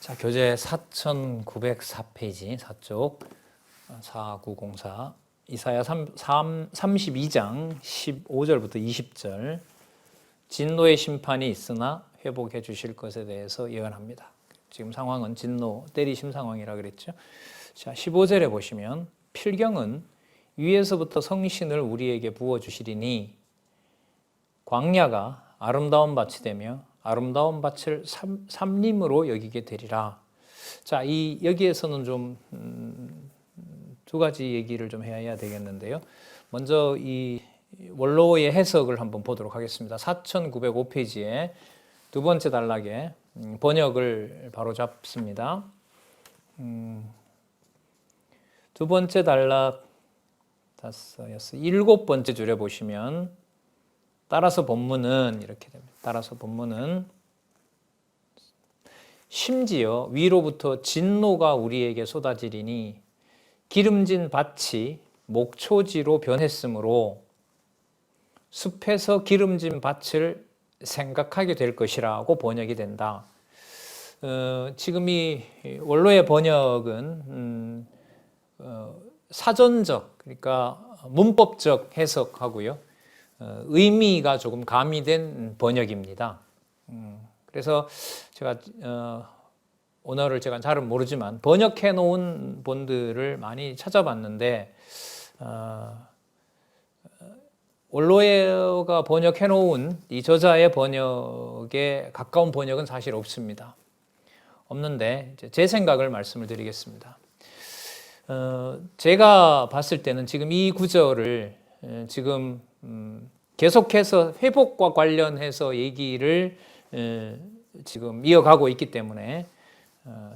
자, 교재 4904페이지 4쪽 4904 이사야 32장 15절부터 20절 진노의 심판이 있으나 회복해 주실 것에 대해서 예언합니다. 지금 상황은 진노, 때리심 상황이라 그랬죠. 자, 15절에 보시면 필경은 위에서부터 성신을 우리에게 부어주시리니 광야가 아름다운 밭이 되며 아름다운 밭을 삼림으로 여기게 되리라. 자, 여기에서는 좀 두 가지 얘기를 좀 해야 되겠는데요. 먼저 이 원로의 해석을 한번 보도록 하겠습니다. 4905페이지에 두 번째 단락에 번역을 바로 잡습니다. 두 번째 단락 일곱 번째 줄에 보시면 따라서 본문은 이렇게 됩니다. 따라서 본문은 심지어 위로부터 진노가 우리에게 쏟아지리니 기름진 밭이 목초지로 변했으므로 숲에서 기름진 밭을 생각하게 될 것이라고 번역이 된다. 지금 이 원로의 번역은 사전적, 그러니까 문법적 해석하고요. 의미가 조금 가미된 번역입니다. 그래서 제가 언어를 제가 잘은 모르지만 번역해 놓은 본들을 많이 찾아봤는데 원로가 번역해 놓은 이 저자의 번역에 가까운 번역은 사실 없습니다. 없는데 제 생각을 말씀을 드리겠습니다. 제가 봤을 때는 지금 이 구절을 지금 계속해서 회복과 관련해서 얘기를 지금 이어가고 있기 때문에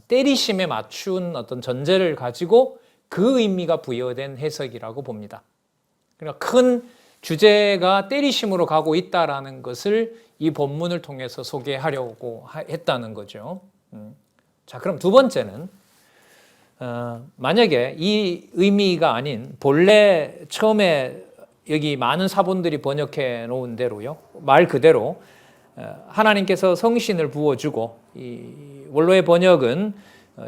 때리심에 맞춘 어떤 전제를 가지고 그 의미가 부여된 해석이라고 봅니다. 그러니까 큰 주제가 때리심으로 가고 있다라는 것을 이 본문을 통해서 소개하려고 했다는 거죠. 자, 그럼 두 번째는 만약에 이 의미가 아닌 본래 처음에 여기 많은 사본들이 번역해 놓은 대로요, 말 그대로 하나님께서 성신을 부어주고 이 원로의 번역은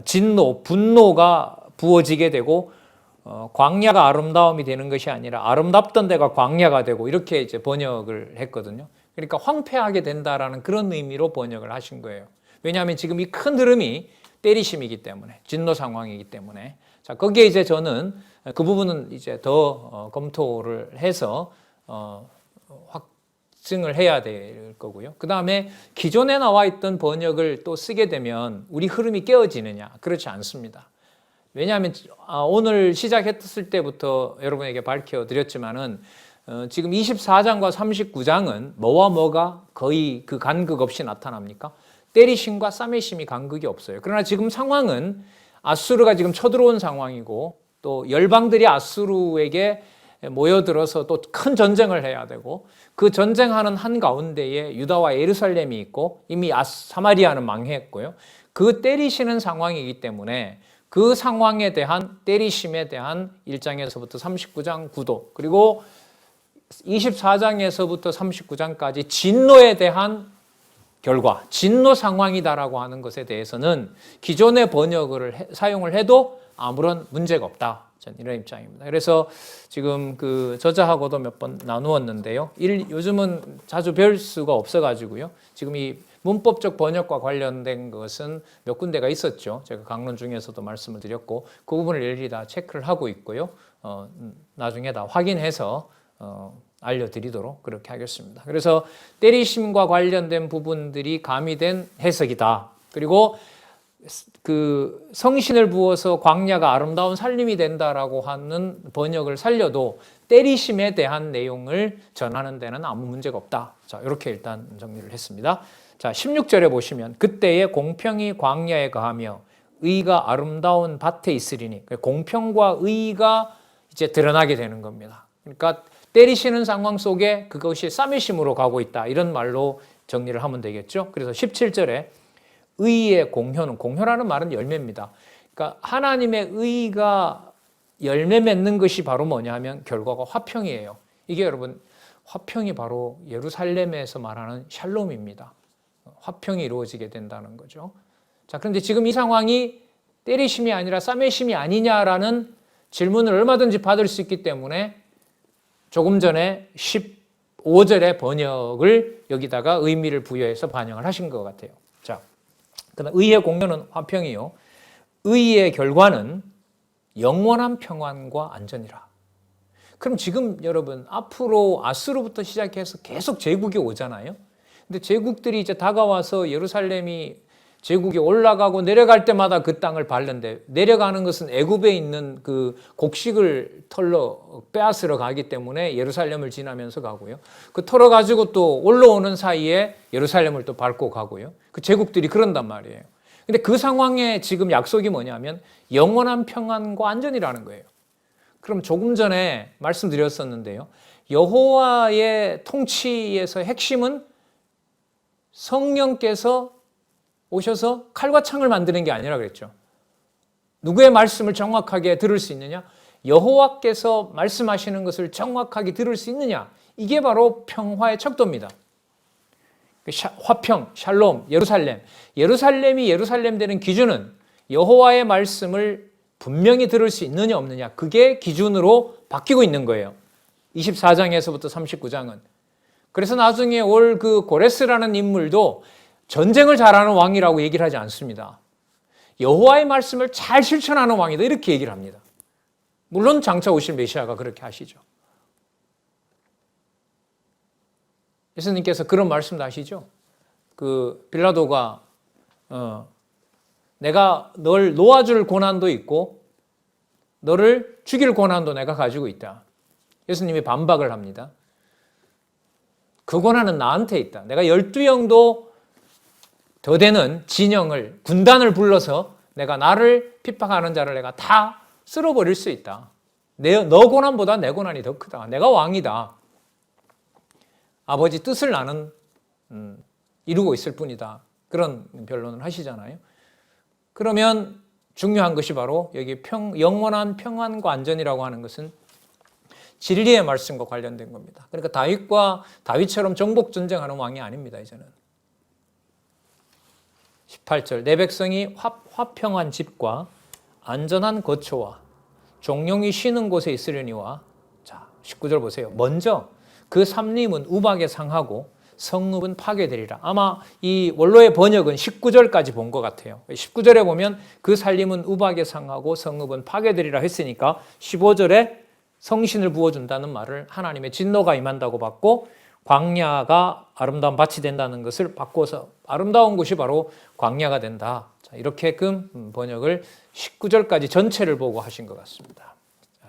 진노, 분노가 부어지게 되고 광야가 아름다움이 되는 것이 아니라 아름답던 데가 광야가 되고 이렇게 이제 번역을 했거든요. 그러니까 황폐하게 된다라는 그런 의미로 번역을 하신 거예요. 왜냐하면 지금 이 큰 흐름이 때리심이기 때문에, 진노 상황이기 때문에. 자, 거기에 이제 저는 그 부분은 이제 더 검토를 해서 확증을 해야 될 거고요. 그 다음에 기존에 나와 있던 번역을 또 쓰게 되면 우리 흐름이 깨어지느냐? 그렇지 않습니다. 왜냐하면 오늘 시작했을 때부터 여러분에게 밝혀드렸지만은 지금 24장과 39장은 뭐와 뭐가 거의 그 간극 없이 나타납니까? 때리심과 싸매심이 간극이 없어요. 그러나 지금 상황은 아수르가 지금 쳐들어온 상황이고 또 열방들이 아수르에게 모여들어서 또 큰 전쟁을 해야 되고 그 전쟁하는 한가운데에 유다와 예루살렘이 있고 이미 사마리아는 망했고요. 그 때리시는 상황이기 때문에 그 상황에 대한 때리심에 대한 1장에서부터 39장 구도 그리고 24장에서부터 39장까지 진노에 대한 결과, 진노 상황이다라고 하는 것에 대해서는 기존의 번역을 사용을 해도 아무런 문제가 없다. 저는 이런 입장입니다. 그래서 지금 그 저자하고도 몇 번 나누었는데요. 요즘은 자주 뵐 수가 없어가지고요. 지금 이 문법적 번역과 관련된 것은 몇 군데가 있었죠. 제가 강론 중에서도 말씀을 드렸고 그 부분을 일일이 다 체크를 하고 있고요. 나중에 다 확인해서 알려드리도록 그렇게 하겠습니다. 그래서 때리심과 관련된 부분들이 가미된 해석이다. 그리고 그 성신을 부어서 광야가 아름다운 살림이 된다라고 하는 번역을 살려도 때리심에 대한 내용을 전하는 데는 아무 문제가 없다. 자, 이렇게 일단 정리를 했습니다. 자, 16절에 보시면 그때에 공평이 광야에 거하며 의가 아름다운 밭에 있으리니 공평과 의가 이제 드러나게 되는 겁니다. 그러니까 때리시는 상황 속에 그것이 싸매심으로 가고 있다. 이런 말로 정리를 하면 되겠죠. 그래서 17절에 의의 공효라는 말은 열매입니다. 그러니까 하나님의 의가 열매 맺는 것이 바로 뭐냐 하면 결과가 화평이에요. 이게 여러분 화평이 바로 예루살렘에서 말하는 샬롬입니다. 화평이 이루어지게 된다는 거죠. 자, 그런데 지금 이 상황이 때리심이 아니라 싸매심이 아니냐라는 질문을 얼마든지 받을 수 있기 때문에 조금 전에 15절의 번역을 여기다가 의미를 부여해서 반영을 하신 것 같아요. 자, 그다음 의의 공로는 화평이요. 의의 결과는 영원한 평안과 안전이라. 그럼 지금 여러분 앞으로 아수르부터 시작해서 계속 제국이 오잖아요. 근데 제국들이 이제 다가와서 예루살렘이 제국이 올라가고 내려갈 때마다 그 땅을 밟는데, 내려가는 것은 애굽에 있는 그 곡식을 털러 빼앗으러 가기 때문에 예루살렘을 지나면서 가고요. 그 털어 가지고 또 올라오는 사이에 예루살렘을 또 밟고 가고요. 그 제국들이 그런단 말이에요. 근데 그 상황에 지금 약속이 뭐냐면 영원한 평안과 안전이라는 거예요. 그럼 조금 전에 말씀드렸었는데요. 여호와의 통치에서 핵심은 성령께서 오셔서 칼과 창을 만드는 게 아니라 그랬죠. 누구의 말씀을 정확하게 들을 수 있느냐? 여호와께서 말씀하시는 것을 정확하게 들을 수 있느냐? 이게 바로 평화의 척도입니다. 화평, 샬롬, 예루살렘. 예루살렘이 예루살렘 되는 기준은 여호와의 말씀을 분명히 들을 수 있느냐 없느냐. 그게 기준으로 바뀌고 있는 거예요. 24장에서부터 39장은. 그래서 나중에 올 그 고레스라는 인물도 전쟁을 잘하는 왕이라고 얘기를 하지 않습니다. 여호와의 말씀을 잘 실천하는 왕이다 이렇게 얘기를 합니다. 물론 장차 오실 메시아가 그렇게 하시죠. 예수님께서 그런 말씀도 하시죠. 그 빌라도가 내가 널 놓아줄 고난도 있고 너를 죽일 고난도 내가 가지고 있다. 예수님이 반박을 합니다. 그 고난은 나한테 있다. 내가 12영도 더 되는 진영을, 군단을 불러서 내가 나를 핍박하는 자를 내가 다 쓸어버릴 수 있다. 너 고난보다 내 고난이 더 크다. 내가 왕이다. 아버지 뜻을 나는 이루고 있을 뿐이다. 그런 변론을 하시잖아요. 그러면 중요한 것이 바로 여기 영원한 평안과 안전이라고 하는 것은 진리의 말씀과 관련된 겁니다. 그러니까 다윗처럼 정복 전쟁하는 왕이 아닙니다. 이제는 18절 내 백성이 화평한 집과 안전한 거처와 종용이 쉬는 곳에 있으려니와. 자, 19절 보세요. 먼저 그 삼림은 우박에 상하고 성읍은 파괴되리라. 아마 이 원로의 번역은 19절까지 본 것 같아요. 19절에 보면 그 살림은 우박에 상하고 성읍은 파괴되리라 했으니까 15절에 성신을 부어준다는 말을 하나님의 진노가 임한다고 받고 광야가 아름다운 밭이 된다는 것을 바꿔서 아름다운 곳이 바로 광야가 된다. 자, 이렇게끔 번역을 19절까지 전체를 보고 하신 것 같습니다.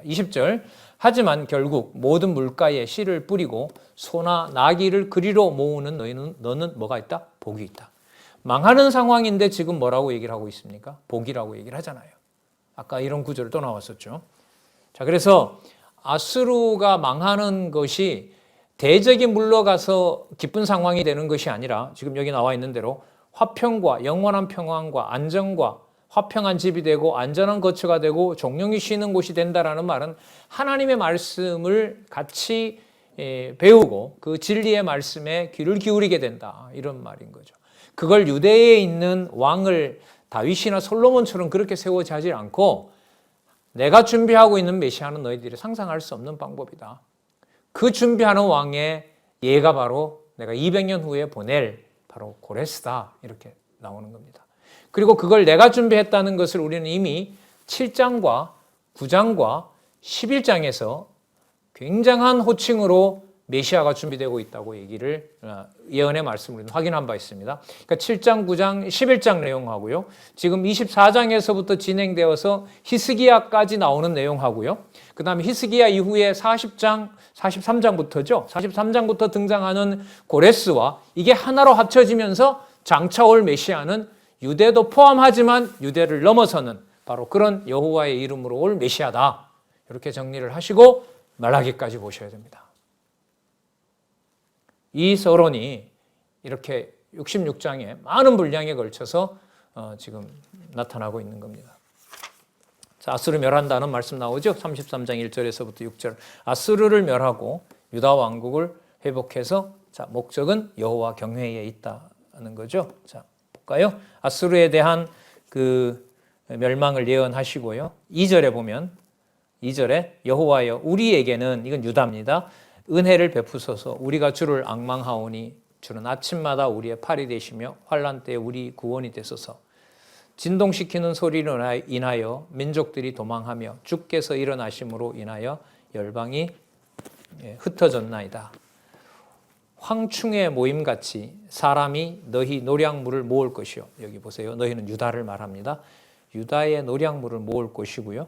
20절 하지만 결국 모든 물가에 씨를 뿌리고 소나 나귀를 그리로 모으는 너는 뭐가 있다? 복이 있다. 망하는 상황인데 지금 뭐라고 얘기를 하고 있습니까? 복이라고 얘기를 하잖아요. 아까 이런 구절을 또 나왔었죠. 자, 그래서 아수르가 망하는 것이 대적이 물러가서 기쁜 상황이 되는 것이 아니라 지금 여기 나와 있는 대로 화평과 영원한 평안과 안정과 화평한 집이 되고 안전한 거처가 되고 종용이 쉬는 곳이 된다라는 말은 하나님의 말씀을 같이 배우고 그 진리의 말씀에 귀를 기울이게 된다 이런 말인 거죠. 그걸 유대에 있는 왕을 다윗이나 솔로몬처럼 그렇게 세워지 하지 않고 내가 준비하고 있는 메시아는 너희들이 상상할 수 없는 방법이다. 그 준비하는 왕의 예가 바로 내가 200년 후에 보낼 바로 고레스다 이렇게 나오는 겁니다. 그리고 그걸 내가 준비했다는 것을 우리는 이미 7장과 9장과 11장에서 굉장한 호칭으로 메시아가 준비되고 있다고 얘기를 예언의 말씀으로 확인한 바 있습니다. 그러니까 7장, 9장, 11장 내용하고요. 지금 24장에서부터 진행되어서 히스기야까지 나오는 내용하고요. 그 다음에 히스기야 이후에 40장, 43장부터죠. 43장부터 등장하는 고레스와 이게 하나로 합쳐지면서 장차 올 메시아는 유대도 포함하지만 유대를 넘어서는 바로 그런 여호와의 이름으로 올 메시아다. 이렇게 정리를 하시고 말라기까지 보셔야 됩니다. 이 서론이 이렇게 66장에 많은 분량에 걸쳐서 지금 나타나고 있는 겁니다. 자, 아수르 멸한다는 말씀 나오죠? 33장 1절에서부터 6절. 아수르를 멸하고 유다 왕국을 회복해서 자, 목적은 여호와 경외에 있다는 거죠. 자, 볼까요? 아수르에 대한 그 멸망을 예언하시고요. 2절에 보면 2절에 여호와여 우리에게는, 이건 유다입니다. 은혜를 베푸소서. 우리가 주를 앙망하오니 주는 아침마다 우리의 팔이 되시며 환난 때에 우리 구원이 되소서. 진동시키는 소리로 인하여 민족들이 도망하며 주께서 일어나심으로 인하여 열방이 흩어졌나이다. 황충의 모임같이 사람이 너희 노량물을 모을 것이요. 여기 보세요. 너희는 유다를 말합니다. 유다의 노량물을 모을 것이고요.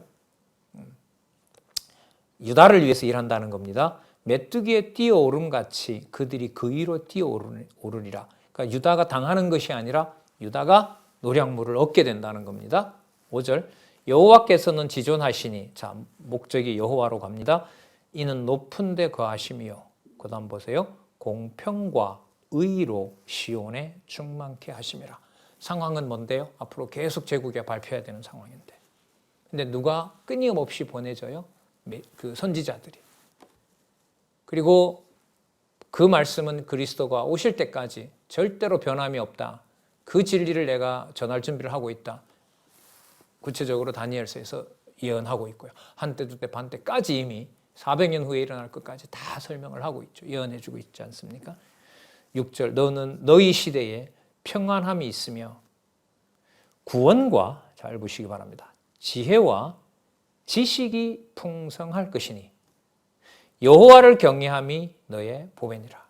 유다를 위해서 일한다는 겁니다. 메뚜기에 뛰어오름같이 그들이 그 위로 뛰어오르리라. 그러니까 유다가 당하는 것이 아니라 유다가 노량물을 얻게 된다는 겁니다. 5절 여호와께서는 지존하시니, 자 목적이 여호와로 갑니다. 이는 높은 데 거하심이요. 그 다음 보세요. 공평과 의로 시온에 충만케 하심이라. 상황은 뭔데요? 앞으로 계속 제국에 발표해야 되는 상황인데, 근데 누가 끊임없이 보내져요? 그 선지자들이. 그리고 그 말씀은 그리스도가 오실 때까지 절대로 변함이 없다. 그 진리를 내가 전할 준비를 하고 있다. 구체적으로 다니엘서에서 예언하고 있고요. 한때, 두때, 반때까지 이미 400년 후에 일어날 것까지 다 설명을 하고 있죠. 예언해주고 있지 않습니까? 6절 너는 너희 시대에 평안함이 있으며 구원과, 잘 보시기 바랍니다, 지혜와 지식이 풍성할 것이니 여호와를 경외함이 너의 보배니라.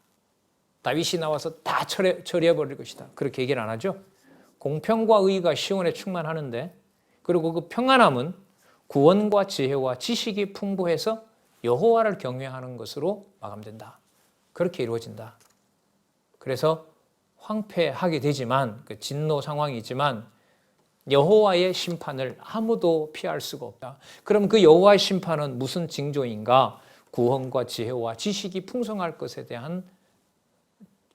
다윗이 나와서 다 처리해버릴 것이다. 그렇게 얘기를 안 하죠. 공평과 의가 시온에 충만하는데, 그리고 그 평안함은 구원과 지혜와 지식이 풍부해서 여호와를 경외하는 것으로 마감된다. 그렇게 이루어진다. 그래서 황폐하게 되지만, 그 진노 상황이지만 여호와의 심판을 아무도 피할 수가 없다. 그럼 그 여호와의 심판은 무슨 징조인가? 구원과 지혜와 지식이 풍성할 것에 대한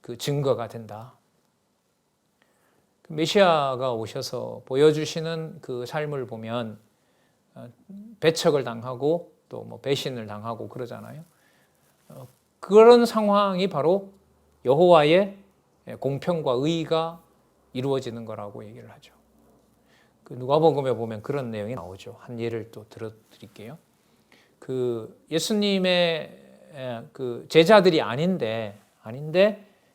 그 증거가 된다. 메시아가 오셔서 보여주시는 그 삶을 보면 배척을 당하고 또 뭐 배신을 당하고 그러잖아요. 그런 상황이 바로 여호와의 공평과 의가 이루어지는 거라고 얘기를 하죠. 그 누가복음에 보면 그런 내용이 나오죠. 한 예를 또 들어드릴게요. 그 예수님의 그 제자들이 아닌데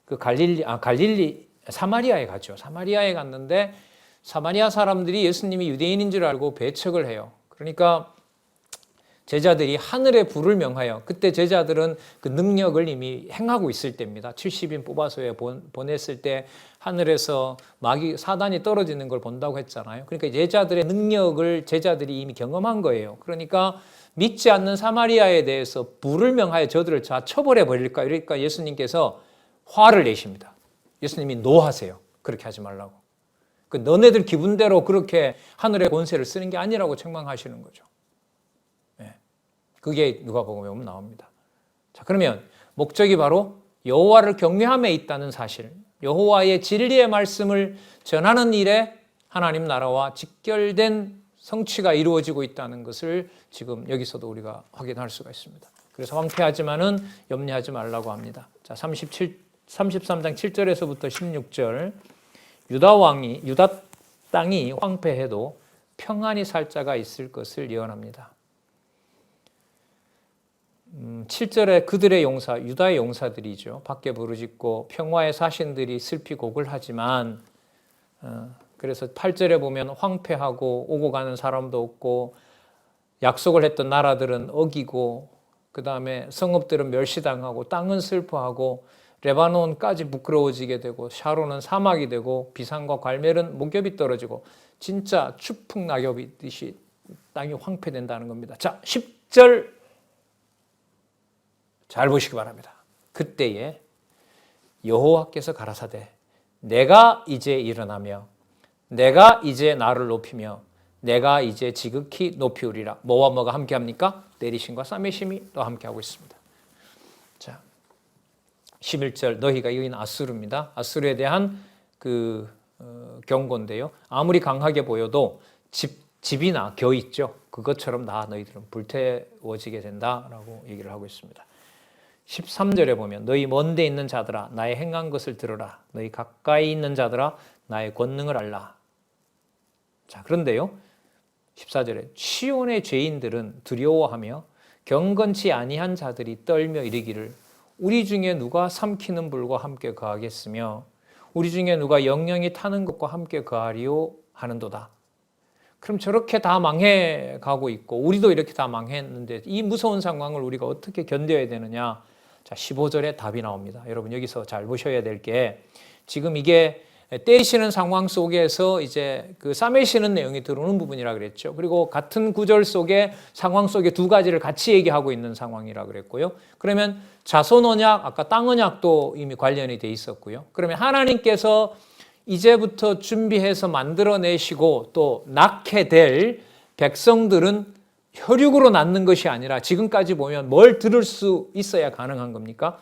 그 갈릴리 사마리아에 갔죠. 사마리아에 갔는데 사마리아 사람들이 예수님이 유대인인 줄 알고 배척을 해요. 그러니까 제자들이 하늘의 불을 명하여, 그때 제자들은 그 능력을 이미 행하고 있을 때입니다. 70인 뽑아서 보냈을 때 하늘에서 마귀 사단이 떨어지는 걸 본다고 했잖아요. 그러니까 제자들의 능력을 제자들이 이미 경험한 거예요. 그러니까 믿지 않는 사마리아에 대해서 불을 명하여 저들을 다 처벌해 버릴까, 이러니까 예수님께서 화를 내십니다. 예수님이 노하세요. 그렇게 하지 말라고. 그 너네들 기분대로 그렇게 하늘의 권세를 쓰는 게 아니라고 책망하시는 거죠. 그게 누가복음에 보면 나옵니다. 자, 그러면 목적이 바로 여호와를 경외함에 있다는 사실, 여호와의 진리의 말씀을 전하는 일에 하나님 나라와 직결된 성취가 이루어지고 있다는 것을 지금 여기서도 우리가 확인할 수가 있습니다. 그래서 황폐하지만은 염려하지 말라고 합니다. 자, 33장 7절에서부터 16절 유다 땅이 황폐해도 평안히 살 자가 있을 것을 예언합니다. 7절에 그들의 용사, 유다의 용사들이죠. 밖에 부르짖고 평화의 사신들이 슬피 곡을 하지만, 그래서 8절에 보면 황폐하고 오고 가는 사람도 없고 약속을 했던 나라들은 어기고, 그 다음에 성읍들은 멸시당하고 땅은 슬퍼하고 레바논까지 부끄러워지게 되고 샤론은 사막이 되고 비산과 갈멜은 목엽이 떨어지고 진짜 추풍 낙엽이듯이 땅이 황폐된다는 겁니다. 자, 10절 잘 보시기 바랍니다. 그때에 여호와께서 가라사대 내가 이제 일어나며 내가 이제 나를 높이며 내가 이제 지극히 높이우리라. 뭐와 뭐가 함께합니까? 내리심과 싸매심이 또 함께하고 있습니다. 자, 11절 너희가 이긴 아수르입니다. 아수르에 대한 그 경고인데요. 아무리 강하게 보여도 집이나 겨 있죠. 그것처럼 다 너희들은 불태워지게 된다라고 얘기를 하고 있습니다. 13절에 보면 너희 먼데 있는 자들아 나의 행한 것을 들으라. 너희 가까이 있는 자들아 나의 권능을 알라. 자, 그런데요. 14절에 시온의 죄인들은 두려워하며 경건치 아니한 자들이 떨며 이르기를 우리 중에 누가 삼키는 불과 함께 거하겠으며 우리 중에 누가 영영이 타는 것과 함께 거하리요 하는도다. 그럼 저렇게 다 망해가고 있고 우리도 이렇게 다 망했는데 이 무서운 상황을 우리가 어떻게 견뎌야 되느냐. 자, 15절에 답이 나옵니다. 여러분 여기서 잘 보셔야 될 게 지금 이게 떼시는 상황 속에서 이제 그 싸매시는 내용이 들어오는 부분이라 그랬죠. 그리고 같은 구절 속에 상황 속에 두 가지를 같이 얘기하고 있는 상황이라 그랬고요. 그러면 자손 언약, 아까 땅 언약도 이미 관련이 돼 있었고요. 그러면 하나님께서 이제부터 준비해서 만들어내시고 또 낳게 될 백성들은 혈육으로 낳는 것이 아니라 지금까지 보면 뭘 들을 수 있어야 가능한 겁니까?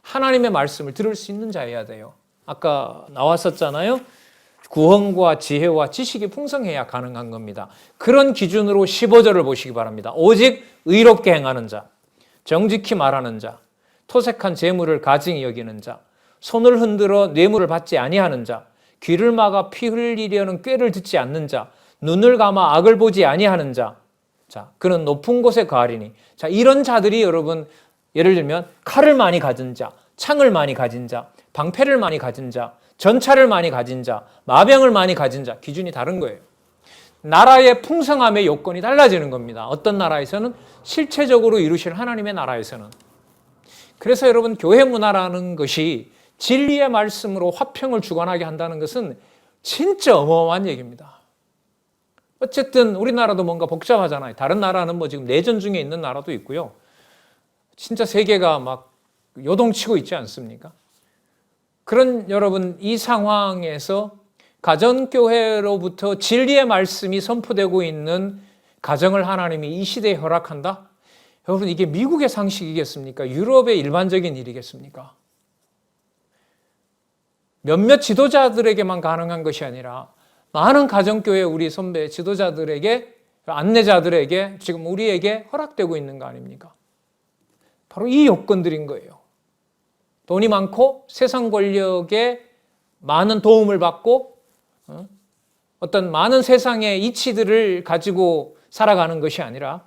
하나님의 말씀을 들을 수 있는 자여야 돼요. 아까 나왔었잖아요. 구원과 지혜와 지식이 풍성해야 가능한 겁니다. 그런 기준으로 15절을 보시기 바랍니다. 오직 의롭게 행하는 자, 정직히 말하는 자, 토색한 재물을 가증히 여기는 자, 손을 흔들어 뇌물을 받지 아니하는 자, 귀를 막아 피 흘리려는 꾀를 듣지 않는 자, 눈을 감아 악을 보지 아니하는 자, 자, 그는 높은 곳에 거하리니. 자, 이런 자들이 여러분 예를 들면 칼을 많이 가진 자, 창을 많이 가진 자, 방패를 많이 가진 자, 전차를 많이 가진 자, 마병을 많이 가진 자, 기준이 다른 거예요. 나라의 풍성함의 요건이 달라지는 겁니다. 어떤 나라에서는 실체적으로 이루실 하나님의 나라에서는. 그래서 여러분 교회 문화라는 것이 진리의 말씀으로 화평을 주관하게 한다는 것은 진짜 어마어마한 얘기입니다. 어쨌든 우리나라도 뭔가 복잡하잖아요. 다른 나라는 뭐 지금 내전 중에 있는 나라도 있고요. 진짜 세계가 막 요동치고 있지 않습니까? 그런 여러분 이 상황에서 가정교회로부터 진리의 말씀이 선포되고 있는 가정을 하나님이 이 시대에 허락한다? 여러분 이게 미국의 상식이겠습니까? 유럽의 일반적인 일이겠습니까? 몇몇 지도자들에게만 가능한 것이 아니라 많은 가정교회 우리 선배 지도자들에게 안내자들에게 지금 우리에게 허락되고 있는 거 아닙니까? 바로 이 요건들인 거예요. 돈이 많고 세상 권력에 많은 도움을 받고 어떤 많은 세상의 이치들을 가지고 살아가는 것이 아니라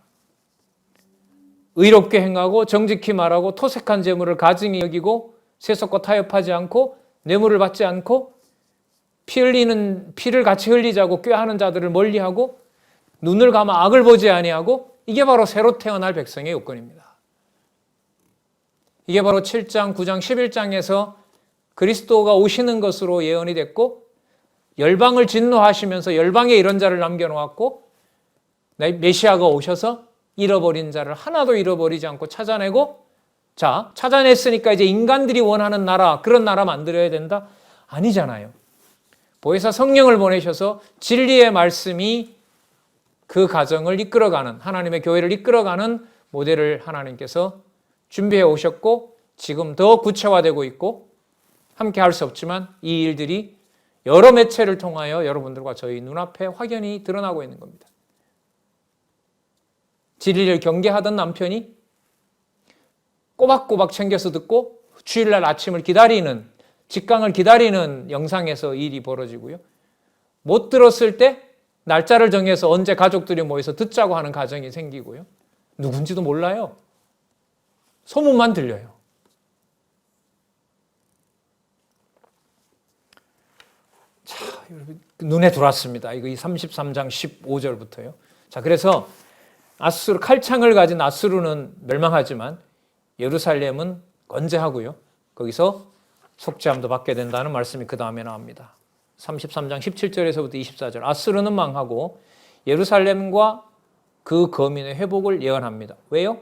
의롭게 행하고 정직히 말하고 토색한 재물을 가증히 여기고 세속과 타협하지 않고 뇌물을 받지 않고 피를 같이 흘리자고 꾀하는 자들을 멀리하고 눈을 감아 악을 보지 아니하고 이게 바로 새로 태어날 백성의 요건입니다. 이게 바로 7장, 9장, 11장에서 그리스도가 오시는 것으로 예언이 됐고 열방을 진노하시면서 열방에 이런 자를 남겨놓았고 메시아가 오셔서 잃어버린 자를 하나도 잃어버리지 않고 찾아내고 자, 찾아냈으니까 이제 인간들이 원하는 나라, 그런 나라 만들어야 된다? 아니잖아요. 보혜사 성령을 보내셔서 진리의 말씀이 그 가정을 이끌어가는 하나님의 교회를 이끌어가는 모델을 하나님께서 준비해 오셨고 지금 더 구체화되고 있고 함께 할 수 없지만 이 일들이 여러 매체를 통하여 여러분들과 저희 눈앞에 확연히 드러나고 있는 겁니다. 진리를 경계하던 남편이 꼬박꼬박 챙겨서 듣고 주일날 아침을 기다리는 직강을 기다리는 영상에서 일이 벌어지고요. 못 들었을 때 날짜를 정해서 언제 가족들이 모여서 듣자고 하는 가정이 생기고요. 누군지도 몰라요. 소문만 들려요. 자, 여러분 눈에 들어왔습니다. 이거 33장 15절부터요. 자, 그래서 아수르 칼창을 가진 아수르는 멸망하지만 예루살렘은 건재하고요. 거기서 속죄함도 받게 된다는 말씀이 그 다음에 나옵니다. 33장 17절에서부터 24절. 아수르는 망하고 예루살렘과 그 거민의 회복을 예언합니다. 왜요?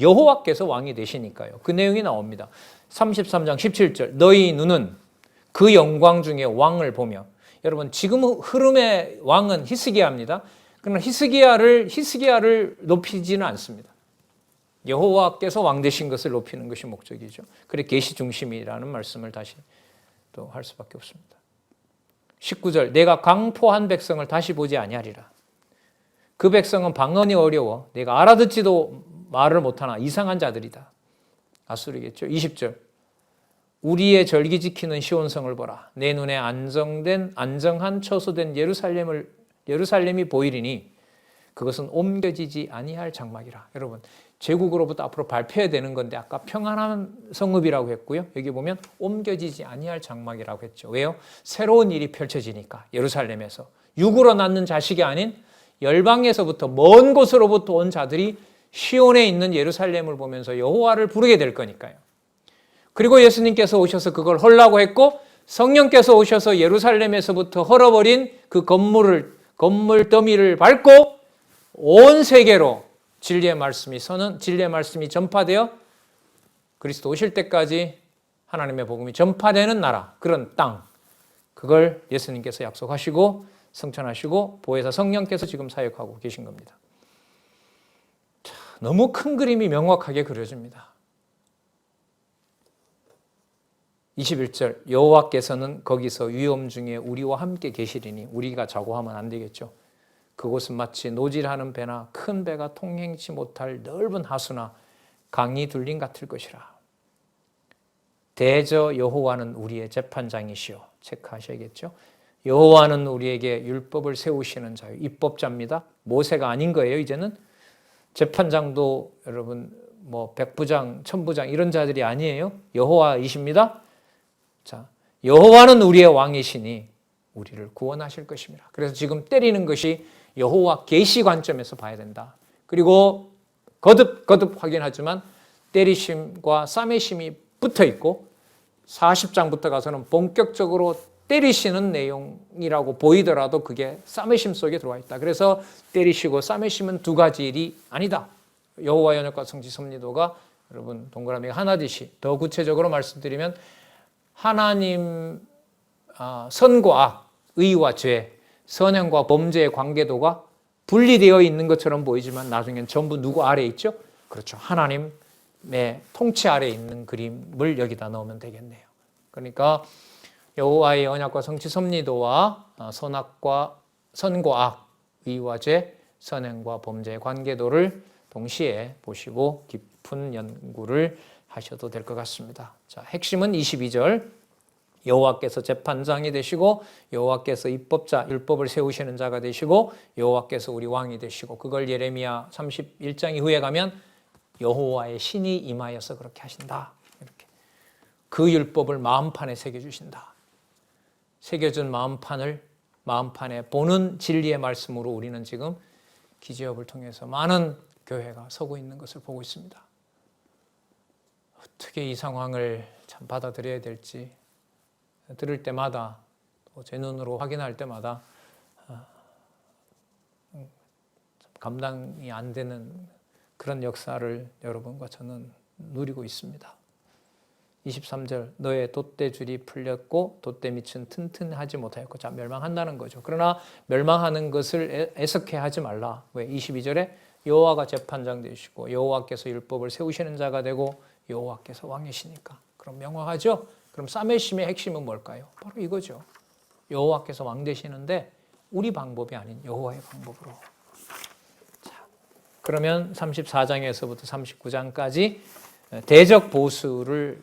여호와께서 왕이 되시니까요. 그 내용이 나옵니다. 33장 17절. 너희 눈은 그 영광 중에 왕을 보며. 여러분 지금 흐름의 왕은 히스기야입니다. 그러나 히스기야를 높이지는 않습니다. 여호와께서 왕 되신 것을 높이는 것이 목적이죠. 그래 계시 중심이라는 말씀을 다시 또 할 수밖에 없습니다. 19절. 내가 강포한 백성을 다시 보지 아니하리라. 그 백성은 방언이 어려워 내가 알아듣지도 말을 못하나 이상한 자들이다. 아수르겠죠. 20절. 우리의 절기 지키는 시온성을 보라. 내 눈에 안정한 처소된 예루살렘이 보이리니 그것은 옮겨지지 아니할 장막이라. 여러분, 제국으로부터 앞으로 발표해야 되는 건데 아까 평안한 성읍이라고 했고요. 여기 보면 옮겨지지 아니할 장막이라고 했죠. 왜요? 새로운 일이 펼쳐지니까 예루살렘에서 육으로 낳는 자식이 아닌 열방에서부터 먼 곳으로부터 온 자들이 시온에 있는 예루살렘을 보면서 여호와를 부르게 될 거니까요. 그리고 예수님께서 오셔서 그걸 헐라고 했고 성령께서 오셔서 예루살렘에서부터 헐어버린 그 건물 더미를 밟고 온 세계로 진리의 말씀이 전파되어 그리스도 오실 때까지 하나님의 복음이 전파되는 나라, 그런 땅, 그걸 예수님께서 약속하시고 성천하시고 보혜사 성령께서 지금 사역하고 계신 겁니다. 자, 너무 큰 그림이 명확하게 그려집니다. 21절 여호와께서는 거기서 위험 중에 우리와 함께 계시리니 우리가 자고 하면 안 되겠죠. 그곳은 마치 노질하는 배나 큰 배가 통행치 못할 넓은 하수나 강이 둘림 같을 것이라. 대저 여호와는 우리의 재판장이시오. 체크하셔야겠죠. 여호와는 우리에게 율법을 세우시는 자요. 입법자입니다. 모세가 아닌 거예요. 이제는 재판장도 여러분 뭐 백부장, 천부장 이런 자들이 아니에요. 여호와이십니다. 자, 여호와는 우리의 왕이시니 우리를 구원하실 것입니다. 그래서 지금 때리는 것이 여호와 계시 관점에서 봐야 된다. 그리고 거듭 확인하지만 때리심과 싸매심이 붙어 있고 40장부터 가서는 본격적으로 때리시는 내용이라고 보이더라도 그게 싸매심 속에 들어와 있다. 그래서 때리시고 싸매심은 두 가지 일이 아니다. 여호와의 언약과 성지 섭리도가 여러분 동그라미가 하나듯이 더 구체적으로 말씀드리면 하나님 선과 악, 의와 죄, 선행과 범죄의 관계도가 분리되어 있는 것처럼 보이지만 나중엔 전부 누구 아래에 있죠? 그렇죠. 하나님의 통치 아래에 있는 그림을 여기다 넣으면 되겠네요. 그러니까 여호와의 언약과 성취 섭리도와 선과 악, 의와 죄, 선행과 범죄의 관계도를 동시에 보시고 깊은 연구를 하셔도 될 것 같습니다. 자, 핵심은 22절. 여호와께서 재판장이 되시고 여호와께서 입법자, 율법을 세우시는 자가 되시고 여호와께서 우리 왕이 되시고 그걸 예레미야 31장 이후에 가면 여호와의 신이 임하여서 그렇게 하신다. 이렇게 그 율법을 마음판에 새겨주신다. 새겨준 마음판에 보는 진리의 말씀으로 우리는 지금 기지업을 통해서 많은 교회가 서고 있는 것을 보고 있습니다. 어떻게 이 상황을 참 받아들여야 될지 들을 때마다 제 눈으로 확인할 때마다 감당이 안 되는 그런 역사를 여러분과 저는 누리고 있습니다. 23절 너의 돛대줄이 풀렸고 돛대밑은 튼튼하지 못하였고 자 멸망한다는 거죠. 그러나 멸망하는 것을 애석해 하지 말라. 왜? 22절에 여호와가 재판장 되시고 여호와께서 율법을 세우시는 자가 되고 여호와께서 왕이시니까. 그럼 명확하죠? 그럼 싸매심의 핵심은 뭘까요? 바로 이거죠. 여호와께서 왕 되시는데 우리 방법이 아닌 여호와의 방법으로. 자, 그러면 34장에서부터 39장까지 대적 보수를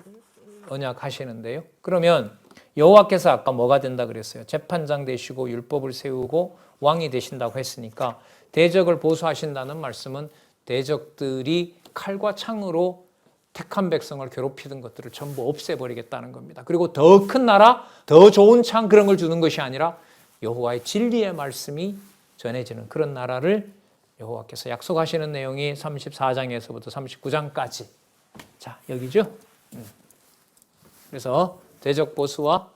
언약하시는데요. 그러면 여호와께서 아까 뭐가 된다 그랬어요? 재판장 되시고 율법을 세우고 왕이 되신다고 했으니까 대적을 보수하신다는 말씀은 대적들이 칼과 창으로 택한 백성을 괴롭히던 것들을 전부 없애버리겠다는 겁니다. 그리고 더 큰 나라, 더 좋은 창 그런 걸 주는 것이 아니라 여호와의 진리의 말씀이 전해지는 그런 나라를 여호와께서 약속하시는 내용이 34장에서부터 39장까지. 자, 여기죠. 그래서 대적 보수와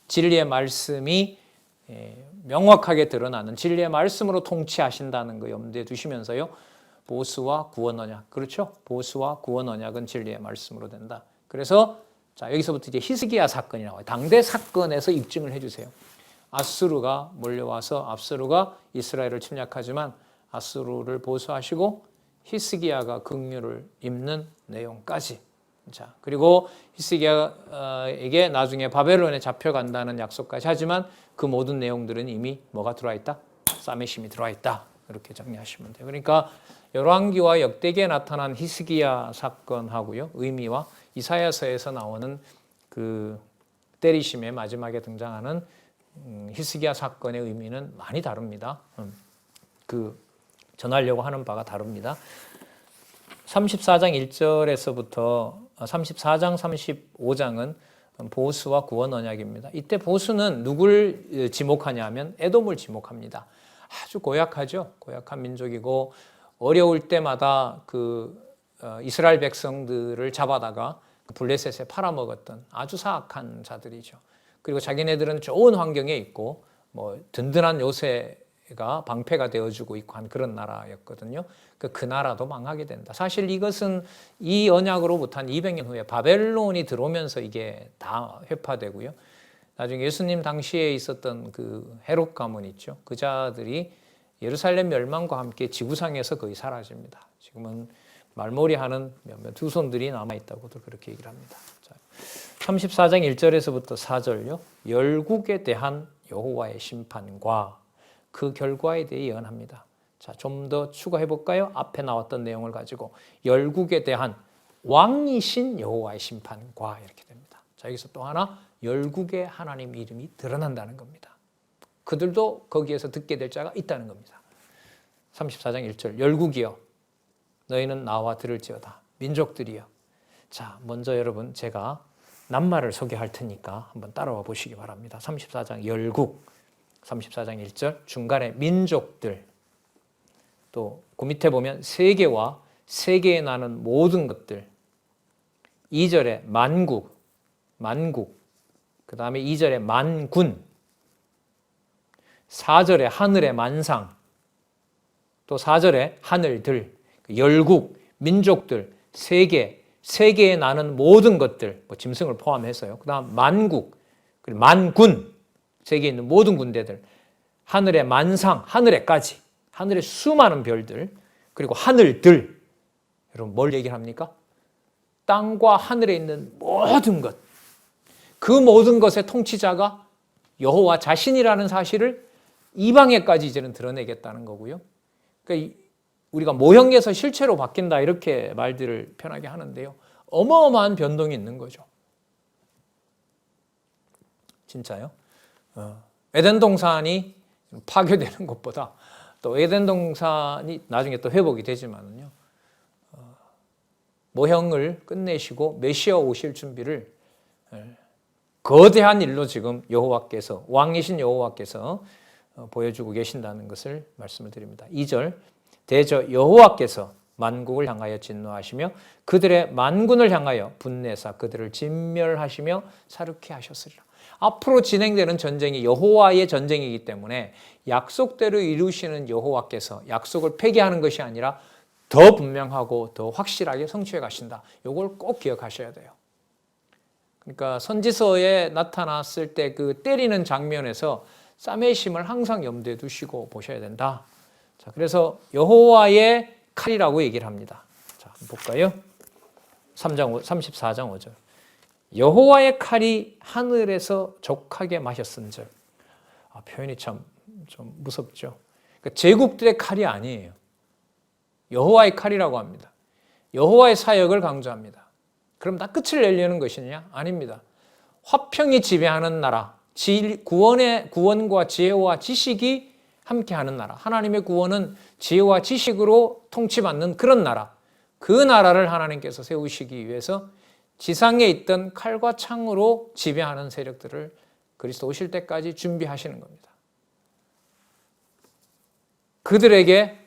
진리의 말씀이 명확하게 드러나는 진리의 말씀으로 통치하신다는 거 염두에 두시면서요. 보수와 구원 언약. 그렇죠? 보수와 구원 언약은 진리의 말씀으로 된다. 그래서 자, 여기서부터 이제 히스기야 사건이 나와요. 당대 사건에서 입증을 해 주세요. 아수르가 몰려와서 아수르가 이스라엘을 침략하지만 아수르를 보수하시고 히스기야가 긍휼을 입는 내용까지. 자, 그리고 히스기야에게 나중에 바벨론에 잡혀간다는 약속까지 하지만 그 모든 내용들은 이미 뭐가 들어와 있다? 싸매심이 들어와 있다. 이렇게 정리하시면 돼요. 그러니까 열왕기와 역대기에 나타난 히스기야 사건하고요, 의미와 이사야서에서 나오는 그 때리심의 마지막에 등장하는 히스기야 사건의 의미는 많이 다릅니다. 그 전하려고 하는 바가 다릅니다. 34장 1절에서부터 34장 35장은 보수와 구원 언약입니다. 이때 보수는 누굴 지목하냐면 에돔을 지목합니다. 아주 고약하죠. 고약한 민족이고 어려울 때마다 이스라엘 백성들을 잡아다가 블레셋에 팔아먹었던 아주 사악한 자들이죠. 그리고 자기네들은 좋은 환경에 있고 뭐 든든한 요새가 방패가 되어주고 있고 한 그런 나라였거든요. 그 나라도 망하게 된다. 사실 이것은 이 언약으로부터 한 200년 후에 바벨론이 들어오면서 이게 다 회파되고요. 나중에 예수님 당시에 있었던 그 헤롯 가문 있죠. 그 자들이 예루살렘 멸망과 함께 지구상에서 거의 사라집니다. 지금은 말몰이하는 몇몇 후손들이 남아있다고도 그렇게 얘기를 합니다. 34장 1절에서부터 4절요. 열국에 대한 여호와의 심판과 그 결과에 대해 예언합니다. 자, 좀 더 추가해 볼까요? 앞에 나왔던 내용을 가지고 열국에 대한 왕이신 여호와의 심판과 이렇게 됩니다. 자, 여기서 또 하나 열국의 하나님 이름이 드러난다는 겁니다. 그들도 거기에서 듣게 될 자가 있다는 겁니다. 34장 1절 열국이여 너희는 나와 들을지어다. 민족들이여. 자, 먼저 여러분 제가 낱말을 소개할 테니까 한번 따라와 보시기 바랍니다. 34장 열국, 34장 1절 중간에 민족들, 또 그 밑에 보면 세계와 세계에 나는 모든 것들, 2절에 만국, 그 다음에 2절에 만군, 4절에 하늘의 만상, 또 4절에 하늘들, 열국, 민족들, 세계에 나는 모든 것들, 뭐 짐승을 포함해서요. 그 다음 만국, 그리고 만군, 세계에 있는 모든 군대들, 하늘의 만상, 하늘에까지, 하늘의 수많은 별들, 그리고 하늘들. 여러분 뭘 얘기를 합니까? 땅과 하늘에 있는 모든 것, 그 모든 것의 통치자가 여호와 자신이라는 사실을 이방에까지 이제는 드러내겠다는 거고요. 그러니까 우리가 모형에서 실체로 바뀐다 이렇게 말들을 편하게 하는데요. 어마어마한 변동이 있는 거죠. 진짜요? 에덴 동산이 파괴되는 것보다 또 에덴 동산이 나중에 또 회복이 되지만은요. 모형을 끝내시고 메시아 오실 준비를 거대한 일로 지금 여호와께서 왕이신 여호와께서 보여주고 계신다는 것을 말씀을 드립니다. 2절 대저 여호와께서 만국을 향하여 진노하시며 그들의 만군을 향하여 분내사 그들을 진멸하시며 사륙케 하셨으리라. 앞으로 진행되는 전쟁이 여호와의 전쟁이기 때문에 약속대로 이루시는 여호와께서 약속을 폐기하는 것이 아니라 더 분명하고 더 확실하게 성취해 가신다. 이걸 꼭 기억하셔야 돼요. 그러니까 선지서에 나타났을 때 그 때리는 장면에서 싸매심을 항상 염두에 두시고 보셔야 된다. 자, 그래서 여호와의 칼이라고 얘기를 합니다. 자, 한번 볼까요? 34장 5절. 여호와의 칼이 하늘에서 족하게 마셨은즉. 표현이 참 좀 무섭죠. 그러니까 제국들의 칼이 아니에요. 여호와의 칼이라고 합니다. 여호와의 사역을 강조합니다. 그럼 다 끝을 내려는 것이냐? 아닙니다. 화평이 지배하는 나라, 구원과 지혜와 지식이 함께하는 나라, 하나님의 구원은 지혜와 지식으로 통치받는 그런 나라, 그 나라를 하나님께서 세우시기 위해서 지상에 있던 칼과 창으로 지배하는 세력들을 그리스도 오실 때까지 준비하시는 겁니다. 그들에게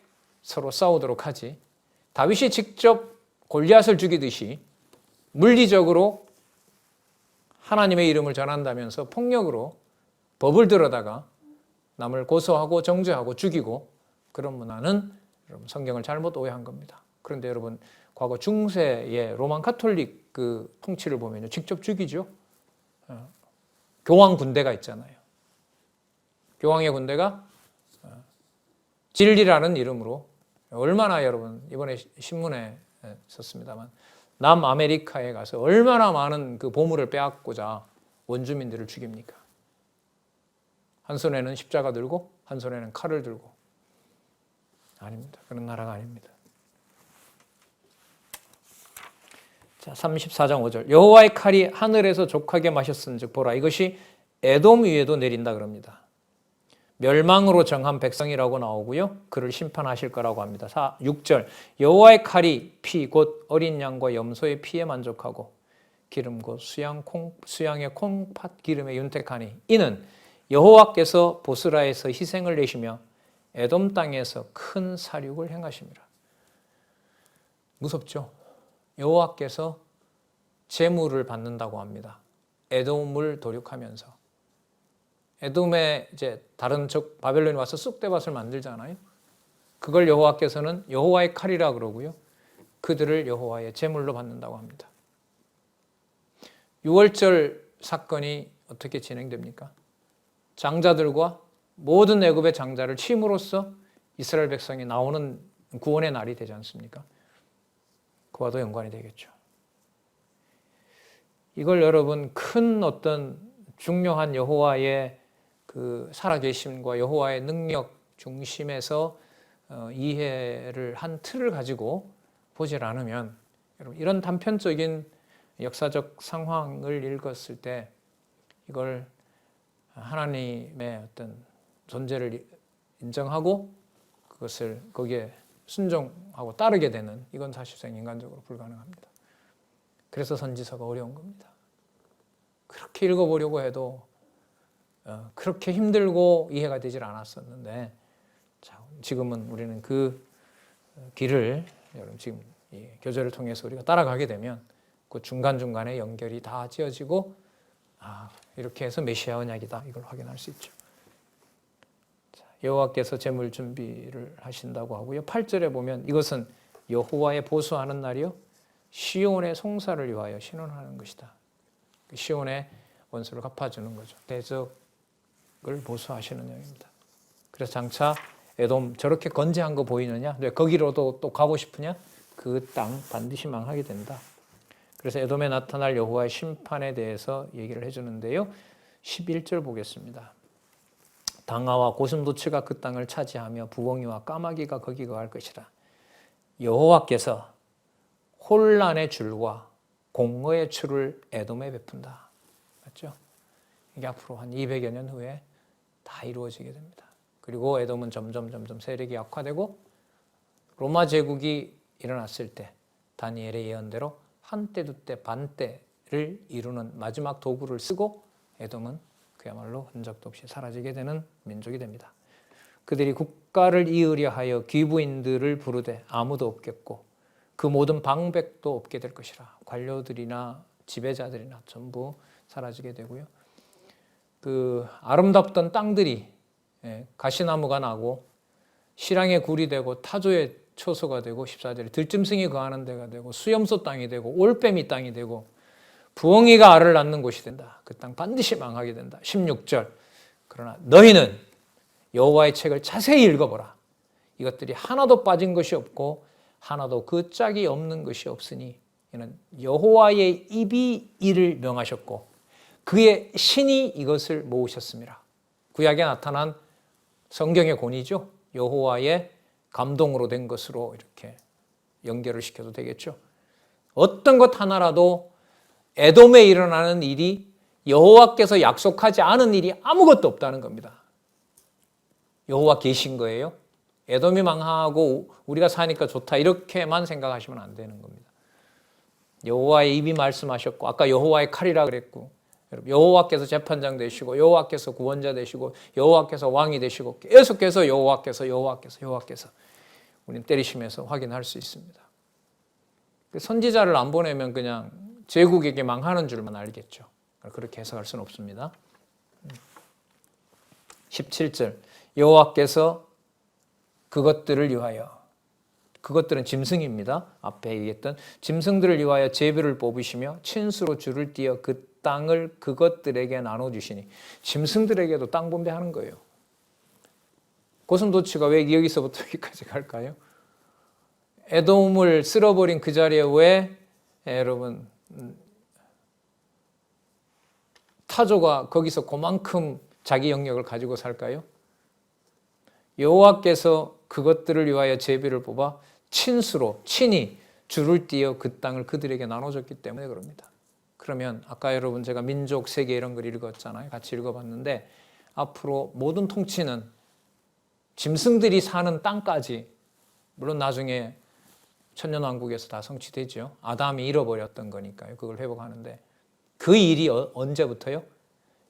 서로 싸우도록 하지, 다윗이 직접 골리앗을 죽이듯이 물리적으로 하나님의 이름을 전한다면서 폭력으로 법을 들어다가 남을 고소하고 정죄하고 죽이고, 그런 문화는 여러분 성경을 잘못 오해한 겁니다. 그런데 여러분 과거 중세의 로만 카톨릭 그 통치를 보면요, 직접 죽이죠. 교황 군대가 있잖아요. 교황의 군대가 진리라는 이름으로 얼마나, 여러분 이번에 신문에 썼습니다만, 남아메리카에 가서 얼마나 많은 그 보물을 빼앗고자 원주민들을 죽입니까? 한 손에는 십자가 들고 한 손에는 칼을 들고. 아닙니다. 그런 나라가 아닙니다. 자, 34장 5절. 여호와의 칼이 하늘에서 족하게 마셨은즉 보라 이것이 에돔 위에도 내린다 그럽니다. 멸망으로 정한 백성이라고 나오고요. 그를 심판하실 거라고 합니다. 6절. 여호와의 칼이 피 곧 어린 양과 염소의 피에 만족하고 기름 곧 수양의 콩팥 기름에 윤택하니 이는 여호와께서 보스라에서 희생을 내시며 에돔 땅에서 큰 사륙을 행하심이라. 무섭죠? 여호와께서 재물을 받는다고 합니다. 에돔을 도륙하면서. 에돔에 이제 다른 적 바벨론이 와서 쑥대밭을 만들잖아요. 그걸 여호와께서는 여호와의 칼이라 그러고요. 그들을 여호와의 제물로 받는다고 합니다. 6월절 사건이 어떻게 진행됩니까? 장자들과 모든 애굽의 장자를 침으로써 이스라엘 백성이 나오는 구원의 날이 되지 않습니까? 그와도 연관이 되겠죠. 이걸 여러분 큰 어떤 중요한 여호와의 그 살아계심과 여호와의 능력 중심에서 이해를 한 틀을 가지고 보질 않으면 여러분 이런 단편적인 역사적 상황을 읽었을 때 이걸 하나님의 어떤 존재를 인정하고 그것을 거기에 순종하고 따르게 되는 이건 사실상 인간적으로 불가능합니다. 그래서 선지서가 어려운 겁니다. 그렇게 읽어보려고 해도 그렇게 힘들고 이해가 되질 않았었는데 지금은 우리는 그 길을 여러분 지금 이 교제를 통해서 우리가 따라가게 되면 그 중간중간에 연결이 다 지어지고 이렇게 해서 메시아 언약이다 이걸 확인할 수 있죠. 여호와께서 제물 준비를 하신다고 하고요. 8절에 보면 이것은 여호와의 보수하는 날이요 시온의 송사를 위하여 신원하는 것이다. 시온의 원수를 갚아주는 거죠. 대적을 보수하시는 영입니다. 그래서 장차 에돔 저렇게 건재한 거 보이느냐? 왜 거기로도 또 가고 싶으냐? 그 땅 반드시 망하게 된다. 그래서 에돔에 나타날 여호와의 심판에 대해서 얘기를 해주는데요. 11절 보겠습니다. 당아와 고슴도치가 그 땅을 차지하며 부엉이와 까마귀가 거기 거할 것이라. 여호와께서 혼란의 줄과 공허의 줄을 에돔에 베푼다. 맞죠? 이게 앞으로 한 200여 년 후에 다 이루어지게 됩니다. 그리고 에돔은 점점 세력이 약화되고 로마 제국이 일어났을 때 다니엘의 예언대로 한때 두때 반때를 이루는 마지막 도구를 쓰고 에돔은 그야말로 흔적도 없이 사라지게 되는 민족이 됩니다. 그들이 국가를 이으려 하여 귀부인들을 부르되 아무도 없겠고 그 모든 방백도 없게 될 것이라. 관료들이나 지배자들이나 전부 사라지게 되고요. 그 아름답던 땅들이 가시나무가 나고 실향의 굴이 되고 타조의 초소가 되고 14절에 들짐승이 거하는 데가 되고 수염소 땅이 되고 올빼미 땅이 되고 부엉이가 알을 낳는 곳이 된다. 그 땅 반드시 망하게 된다. 16절 그러나 너희는 여호와의 책을 자세히 읽어보라. 이것들이 하나도 빠진 것이 없고 하나도 그 짝이 없는 것이 없으니 이는 여호와의 입이 이를 명하셨고 그의 신이 이것을 모으셨습니다. 구약에 나타난 성경의 권위죠. 여호와의 감동으로 된 것으로 이렇게 연결을 시켜도 되겠죠. 어떤 것 하나라도 에돔에 일어나는 일이 여호와께서 약속하지 않은 일이 아무것도 없다는 겁니다. 여호와 계신 거예요. 에돔이 망하고 우리가 사니까 좋다 이렇게만 생각하시면 안 되는 겁니다. 여호와의 입이 말씀하셨고 아까 여호와의 칼이라 그랬고 여호와께서 재판장 되시고 여호와께서 구원자 되시고 여호와께서 왕이 되시고 계속해서 여호와께서 우리는 때리시면서 확인할 수 있습니다. 선지자를 안 보내면 그냥 제국에게 망하는 줄만 알겠죠. 그렇게 해석할 수는 없습니다. 17절 여호와께서 그것들을 위하여 그것들은 짐승입니다. 앞에 얘기했던 짐승들을 위하여 제비를 뽑으시며 친수로 줄을 띄어 그 땅을 그것들에게 나눠주시니 짐승들에게도 땅 분배하는 거예요. 고슴도치가 왜 여기서부터 여기까지 갈까요? 에돔을 쓸어버린 그 자리에 왜 여러분 타조가 거기서 그만큼 자기 영역을 가지고 살까요? 여호와께서 그것들을 위하여 제비를 뽑아 친히 줄을 띄어 그 땅을 그들에게 나눠줬기 때문에 그럽니다. 그러면 아까 여러분 제가 민족 세계 이런 걸 읽었잖아요. 같이 읽어봤는데 앞으로 모든 통치는 짐승들이 사는 땅까지, 물론 나중에 천년왕국에서 다 성취되죠. 아담이 잃어버렸던 거니까요. 그걸 회복하는데 그 일이 언제부터요?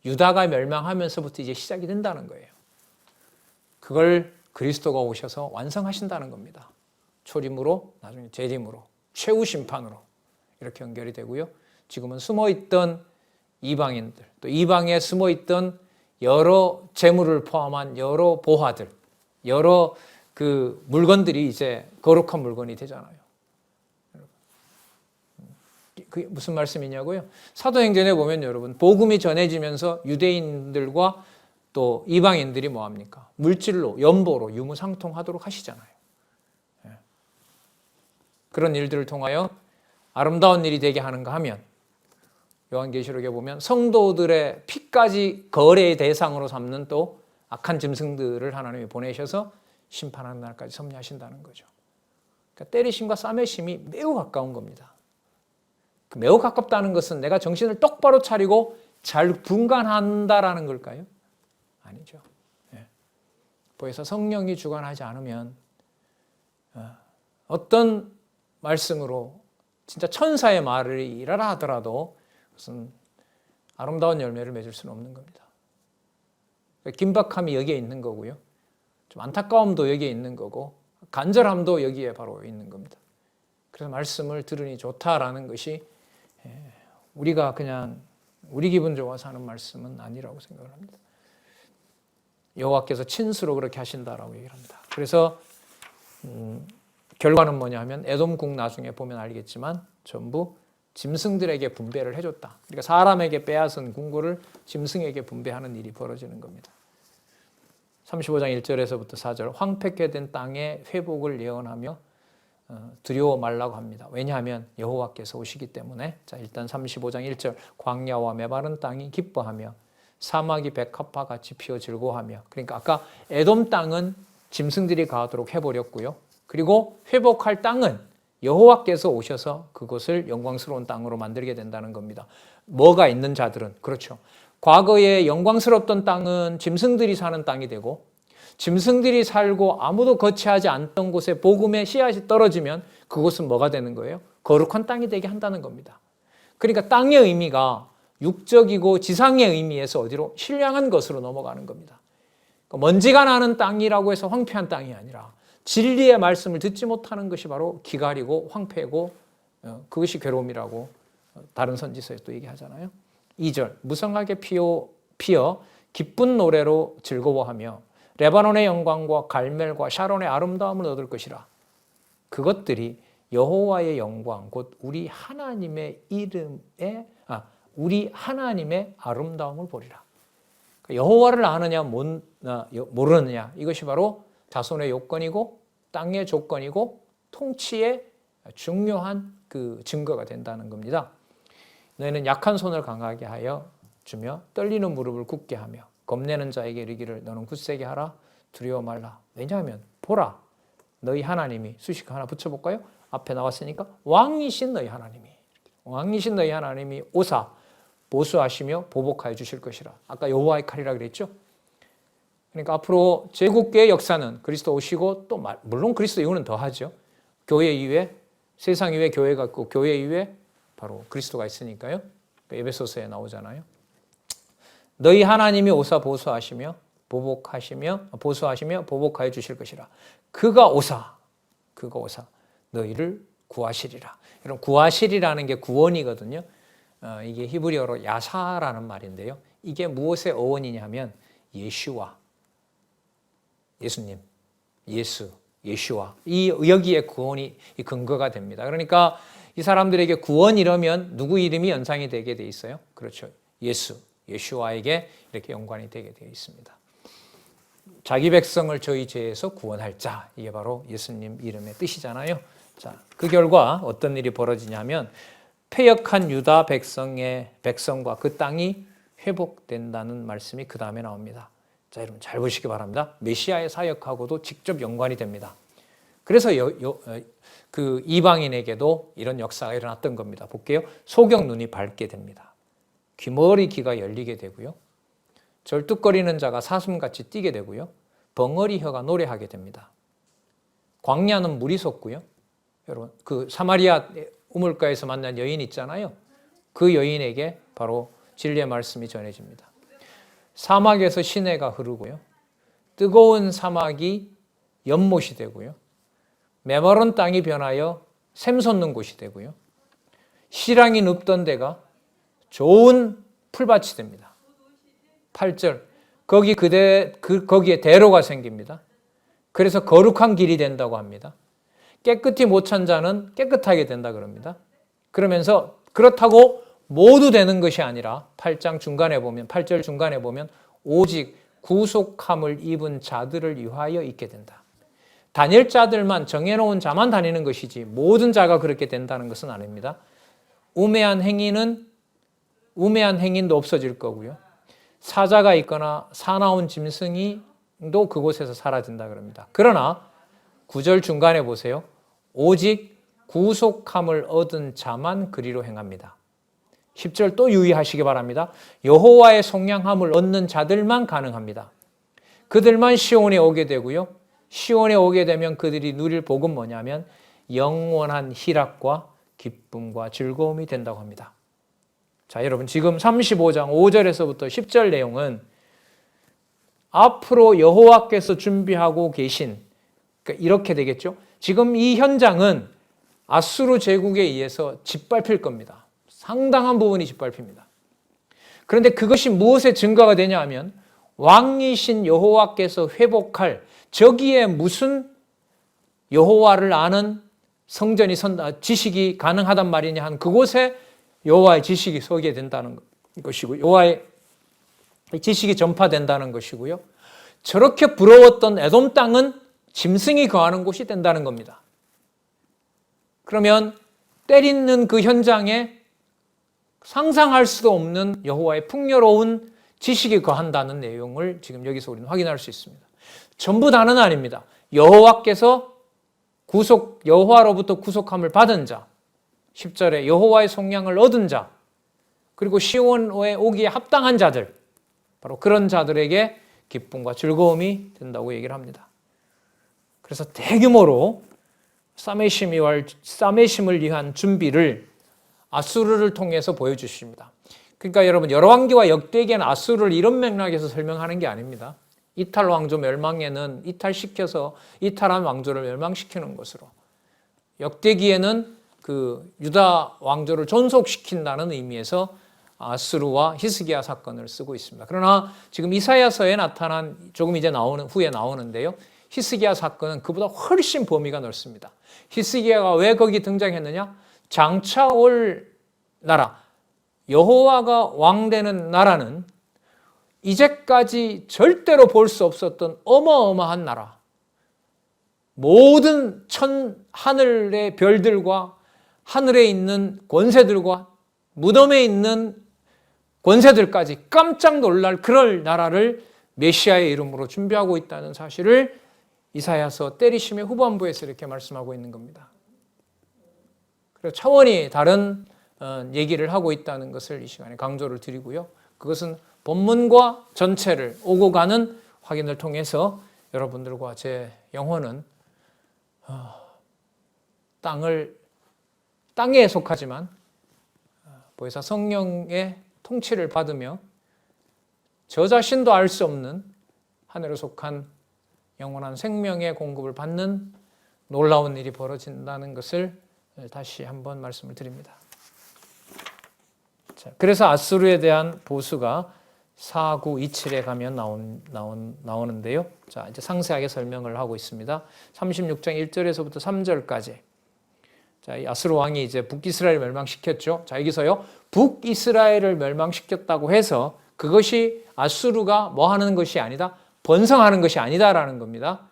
유다가 멸망하면서부터 이제 시작이 된다는 거예요. 그걸 그리스도가 오셔서 완성하신다는 겁니다. 초림으로, 나중에 재림으로, 최후 심판으로 이렇게 연결이 되고요. 지금은 숨어있던 이방인들, 또 이방에 숨어있던 여러 재물을 포함한 여러 보화들, 여러 그 물건들이 이제 거룩한 물건이 되잖아요. 그게 무슨 말씀이냐고요? 사도행전에 보면 여러분 복음이 전해지면서 유대인들과 또 이방인들이 뭐합니까? 물질로, 연보로 유무상통하도록 하시잖아요. 그런 일들을 통하여 아름다운 일이 되게 하는가 하면 요한계시록에 보면 성도들의 피까지 거래의 대상으로 삼는 또 악한 짐승들을 하나님이 보내셔서 심판하는 날까지 섭리하신다는 거죠. 그러니까 때리심과 싸매심이 매우 가까운 겁니다. 매우 가깝다는 것은 내가 정신을 똑바로 차리고 잘 분간한다라는 걸까요? 아니죠. 그래서 성령이 주관하지 않으면 어떤 말씀으로 진짜 천사의 말이라 하더라도 무슨 아름다운 열매를 맺을 수는 없는 겁니다. 긴박함이 여기에 있는 거고요. 좀 안타까움도 여기에 있는 거고 간절함도 여기에 바로 있는 겁니다. 그래서 말씀을 들으니 좋다라는 것이 우리가 그냥 우리 기분 좋아서 하는 말씀은 아니라고 생각을 합니다. 여호와께서 친수로 그렇게 하신다라고 얘기를 합니다. 그래서 결과는 뭐냐 하면 에돔국 나중에 보면 알겠지만 전부 짐승들에게 분배를 해줬다. 그러니까 사람에게 빼앗은 궁고를 짐승에게 분배하는 일이 벌어지는 겁니다. 35장 1절에서부터 4절 황폐케 된 땅의 회복을 예언하며 두려워 말라고 합니다. 왜냐하면 여호와께서 오시기 때문에. 자, 일단 35장 1절 광야와 메마른 땅이 기뻐하며 사막이 백합화 같이 피어 즐거워하며. 그러니까 아까 에돔 땅은 짐승들이 가도록 해버렸고요. 그리고 회복할 땅은 여호와께서 오셔서 그것을 영광스러운 땅으로 만들게 된다는 겁니다. 뭐가 있는 자들은 그렇죠. 과거에 영광스럽던 땅은 짐승들이 사는 땅이 되고 짐승들이 살고 아무도 거치하지 않던 곳에 복음의 씨앗이 떨어지면 그곳은 뭐가 되는 거예요? 거룩한 땅이 되게 한다는 겁니다. 그러니까 땅의 의미가 육적이고 지상의 의미에서 어디로? 신령한 것으로 넘어가는 겁니다. 먼지가 나는 땅이라고 해서 황폐한 땅이 아니라 진리의 말씀을 듣지 못하는 것이 바로 기갈이고 황폐고 그것이 괴로움이라고 다른 선지서에 또 얘기하잖아요. 2절 무성하게 피어 기쁜 노래로 즐거워하며 레바논의 영광과 갈멜과 샤론의 아름다움을 얻을 것이라. 그것들이 여호와의 영광 곧 우리 하나님의 우리 하나님의 아름다움을 보리라. 여호와를 아느냐 모르느냐 이것이 바로 자손의 요건이고 땅의 조건이고 통치의 중요한 그 증거가 된다는 겁니다. 너희는 약한 손을 강하게 하여 주며 떨리는 무릎을 굳게 하며 겁내는 자에게 이르기를 너는 굳세게 하라 두려워 말라. 왜냐하면 보라 너희 하나님이 수식 하나 붙여볼까요? 앞에 나왔으니까 왕이신 너희 하나님이 오사 보수하시며 보복하여 주실 것이라. 아까 여호와의 칼이라 그랬죠? 그러니까 앞으로 제국계의 역사는 그리스도 오시고 또 물론 그리스도 이후는 더 하죠. 교회 이후에 세상 이후에 교회가 있고 교회 이후에 바로 그리스도가 있으니까요. 에베소서에 나오잖아요. 너희 하나님이 오사 보수하시며 보수하시며 보복하여 주실 것이라. 그가 오사 너희를 구하시리라. 여러분 구하시리라는 게 구원이거든요. 이게 히브리어로 야사라는 말인데요. 이게 무엇의 어원이냐면 예수님, 예수와 이 여기에 구원이 근거가 됩니다. 그러니까 이 사람들에게 구원 이러면 누구 이름이 연상이 되게 돼 있어요? 그렇죠. 예수와에게 이렇게 연관이 되게 되어 있습니다. 자기 백성을 저희 죄에서 구원할 자, 이게 바로 예수님 이름의 뜻이잖아요. 자, 그 결과 어떤 일이 벌어지냐면 패역한 유다 백성과 그 땅이 회복된다는 말씀이 그 다음에 나옵니다. 자, 여러분 잘 보시기 바랍니다. 메시아의 사역하고도 직접 연관이 됩니다. 그래서 그 이방인에게도 이런 역사가 일어났던 겁니다. 볼게요. 소경 눈이 밝게 됩니다. 귀머리 귀가 열리게 되고요. 절뚝거리는 자가 사슴같이 뛰게 되고요. 벙어리 혀가 노래하게 됩니다. 광야는 물이 솟고요. 여러분 그 사마리아 우물가에서 만난 여인 있잖아요. 그 여인에게 바로 진리의 말씀이 전해집니다. 사막에서 시내가 흐르고요. 뜨거운 사막이 연못이 되고요. 메마른 땅이 변하여 샘솟는 곳이 되고요. 시랑이 눕던 데가 좋은 풀밭이 됩니다. 8절 거기에 대로가 생깁니다. 그래서 거룩한 길이 된다고 합니다. 깨끗이 못 찬 자는 깨끗하게 된다 그럽니다. 그러면서 그렇다고 모두 되는 것이 아니라 8절 중간에 보면 오직 구속함을 입은 자들을 위하여 있게 된다. 다닐 자들만 정해놓은 자만 다니는 것이지 모든 자가 그렇게 된다는 것은 아닙니다. 우매한 행인도 없어질 거고요. 사자가 있거나 사나운 짐승이도 그곳에서 사라진다 그럽니다. 그러나 9절 중간에 보세요. 오직 구속함을 얻은 자만 그리로 행합니다. 10절 또 유의하시기 바랍니다. 여호와의 속량함을 얻는 자들만 가능합니다. 그들만 시온에 오게 되고요. 시온에 오게 되면 그들이 누릴 복은 뭐냐면 영원한 희락과 기쁨과 즐거움이 된다고 합니다. 자, 여러분 지금 35장 5절에서부터 10절 내용은 앞으로 여호와께서 준비하고 계신, 그러니까 이렇게 되겠죠. 지금 이 현장은 아수르 제국에 의해서 짓밟힐 겁니다. 상당한 부분이 짓밟힙니다. 그런데 그것이 무엇의 증거가 되냐 하면 왕이신 여호와께서 회복할, 저기에 무슨 여호와를 아는 성전이 지식이 가능하단 말이냐 한 그곳에 여호와의 지식이 서게 된다는 것이고, 여호와의 지식이 전파된다는 것이고요. 저렇게 부러웠던 에돔 땅은 짐승이 거하는 곳이 된다는 겁니다. 그러면 때리는 그 현장에 상상할 수도 없는 여호와의 풍요로운 지식이 거한다는 내용을 지금 여기서 우리는 확인할 수 있습니다. 전부 다는 아닙니다. 여호와로부터 구속함을 받은 자, 10절에 여호와의 속량을 얻은 자, 그리고 시온에 오기에 합당한 자들, 바로 그런 자들에게 기쁨과 즐거움이 된다고 얘기를 합니다. 그래서 대규모로 싸매심을 위한 준비를 아수르를 통해서 보여주십니다. 그러니까 여러분 열왕기와 역대기에는 아수르를 이런 맥락에서 설명하는 게 아닙니다. 이탈 왕조 멸망에는 이탈한 왕조를 멸망시키는 것으로, 역대기에는 그 유다 왕조를 존속시킨다는 의미에서 아수르와 히스기야 사건을 쓰고 있습니다. 그러나 지금 이사야서에 나타난, 조금 이제 후에 나오는데요. 히스기야 사건은 그보다 훨씬 범위가 넓습니다. 히스기야가 왜 거기 등장했느냐? 장차 올 나라, 여호와가 왕되는 나라는 이제까지 절대로 볼 수 없었던 어마어마한 나라, 모든 하늘의 별들과 하늘에 있는 권세들과 무덤에 있는 권세들까지 깜짝 놀랄 그럴 나라를 메시아의 이름으로 준비하고 있다는 사실을 이사야서 때리심의 후반부에서 이렇게 말씀하고 있는 겁니다. 그래서 차원이 다른 얘기를 하고 있다는 것을 이 시간에 강조를 드리고요. 그것은 본문과 전체를 오고 가는 확인을 통해서 여러분들과 제 영혼은 땅에 속하지만 보혜사 성령의 통치를 받으며 저 자신도 알 수 없는 하늘에 속한 영원한 생명의 공급을 받는 놀라운 일이 벌어진다는 것을 다시 한번 말씀을 드립니다. 자, 그래서 아수르에 대한 보수가 4927에 가면 나오는데요. 자, 이제 상세하게 설명을 하고 있습니다. 36장 1절에서부터 3절까지. 자, 이 아수르 왕이 이제 북이스라엘을 멸망시켰죠. 자, 여기서요. 북이스라엘을 멸망시켰다고 해서 그것이 아수르가 뭐 하는 것이 아니다? 번성하는 것이 아니다라는 겁니다.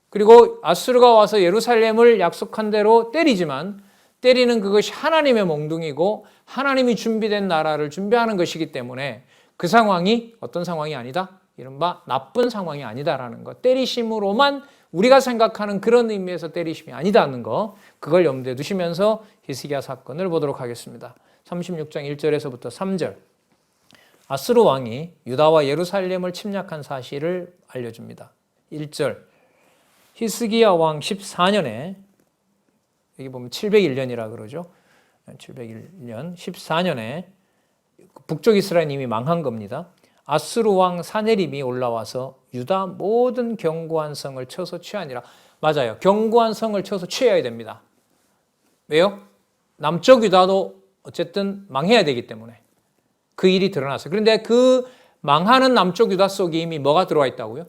그리고 아수르가 와서 예루살렘을 약속한 대로 때리지만 때리는 그것이 하나님의 몽둥이고 하나님이 준비된 나라를 준비하는 것이기 때문에 그 상황이 어떤 상황이 아니다? 이른바 나쁜 상황이 아니다라는 것, 때리심으로만 우리가 생각하는 그런 의미에서 때리심이 아니다는 거, 그걸 염두에 두시면서 히스기야 사건을 보도록 하겠습니다. 36장 1절에서부터 3절. 아스루 왕이 유다와 예루살렘을 침략한 사실을 알려줍니다. 1절. 히스기야 왕 14년에, 여기 보면 701년이라 그러죠. 701년 14년에 북쪽 이스라엘이 이미 망한 겁니다. 아스루 왕 사네립이 올라와서 유다 모든 견고한 성을 쳐서 취하니라. 맞아요. 견고한 성을 쳐서 취해야 됩니다. 왜요? 남쪽 유다도 어쨌든 망해야 되기 때문에 그 일이 드러났어요. 그런데 그 망하는 남쪽 유다 속에 이미 뭐가 들어와 있다고요?